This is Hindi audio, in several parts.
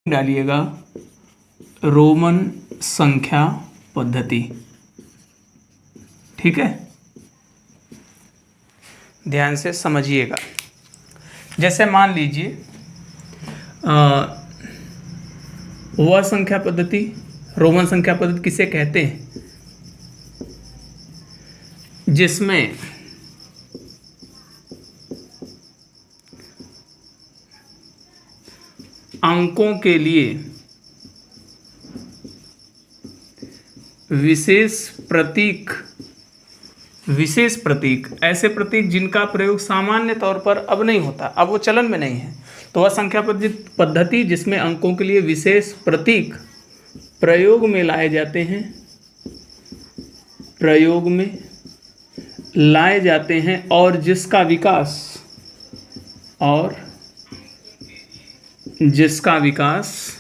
डालिएगा रोमन संख्या पद्धति। ठीक है, ध्यान से समझिएगा। जैसे मान लीजिए वह संख्या पद्धति, रोमन संख्या पद्धति किसे कहते हैं, जिसमें अंकों के लिए विशेष प्रतीक, ऐसे प्रतीक जिनका प्रयोग सामान्य तौर पर अब नहीं होता, अब वो चलन में नहीं है, तो वह संख्या पद्धति जिसमें अंकों के लिए विशेष प्रतीक प्रयोग में लाए जाते हैं, और जिसका विकास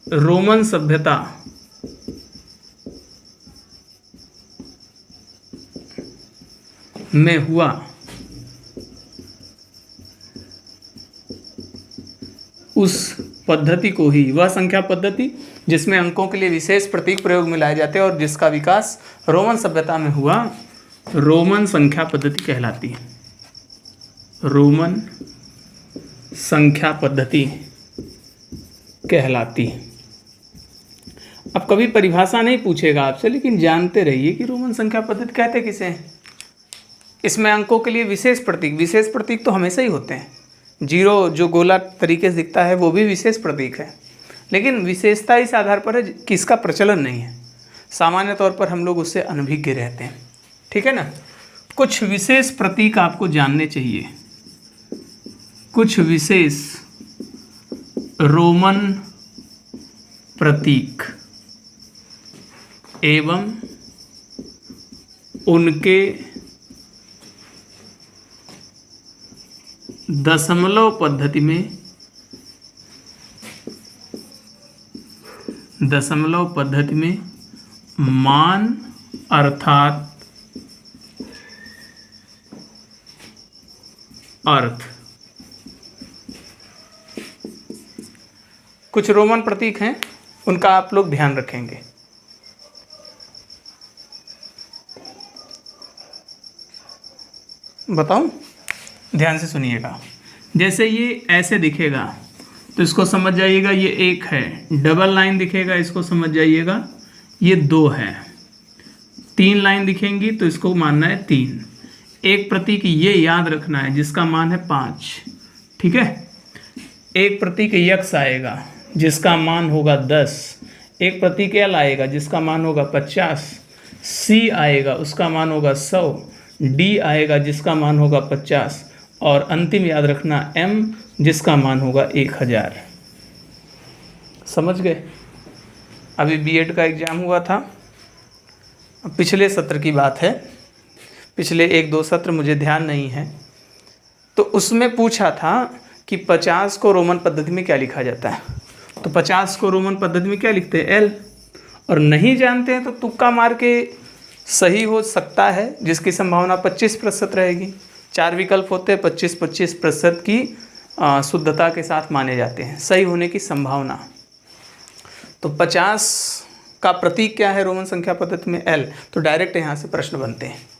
रोमन सभ्यता में हुआ, उस पद्धति को ही, वह संख्या पद्धति जिसमें अंकों के लिए विशेष प्रतीक प्रयोग में लाए जाते हैं और जिसका विकास रोमन सभ्यता में हुआ, रोमन संख्या पद्धति कहलाती है। रोमन संख्या पद्धति कहलाती है। अब कभी परिभाषा नहीं पूछेगा आपसे, लेकिन जानते रहिए कि रोमन संख्या पद्धति कहते किसे हैं। इसमें अंकों के लिए विशेष प्रतीक तो हमेशा ही होते हैं। जीरो जो गोला तरीके से दिखता है वो भी विशेष प्रतीक है, लेकिन विशेषता इस आधार पर है कि इसका प्रचलन नहीं है। सामान्य तौर पर हम लोग उससे अनभिज्ञ रहते हैं। ठीक है ना। कुछ विशेष प्रतीक आपको जानने चाहिए, कुछ विशेष रोमन प्रतीक एवं उनके दशमलव पद्धति में मान अर्थात अर्थ। कुछ रोमन प्रतीक हैं, उनका आप लोग ध्यान रखेंगे। बताऊं, ध्यान से सुनिएगा। जैसे ये ऐसे दिखेगा तो इसको समझ जाइएगा ये एक है, डबल लाइन दिखेगा इसको समझ जाइएगा ये दो है, तीन लाइन दिखेंगी तो इसको मानना है तीन। एक प्रतीक ये याद रखना है जिसका मान है 5। ठीक है। एक प्रतीक यक्स आएगा जिसका मान होगा 10। एक प्रतीक एल आएगा जिसका मान होगा 50। सी आएगा उसका मान होगा 100। डी आएगा जिसका मान होगा 50 और अंतिम याद रखना m जिसका मान होगा 1000। समझ गए। अभी बीएड का एग्ज़ाम हुआ था, पिछले सत्र की बात है, पिछले 1-2 सत्र मुझे ध्यान नहीं है, तो उसमें पूछा था कि 50 को रोमन पद्धति में क्या लिखा जाता है। तो 50 को रोमन पद्धति में क्या लिखते हैं, एल। और नहीं जानते हैं तो तुक्का मार के सही हो सकता है, जिसकी संभावना 25% रहेगी। 4 विकल्प होते हैं, 25% की शुद्धता के साथ माने जाते हैं सही होने की संभावना। तो 50 का प्रतीक क्या है रोमन संख्या पद्धति में, एल। तो डायरेक्ट यहाँ से प्रश्न बनते हैं।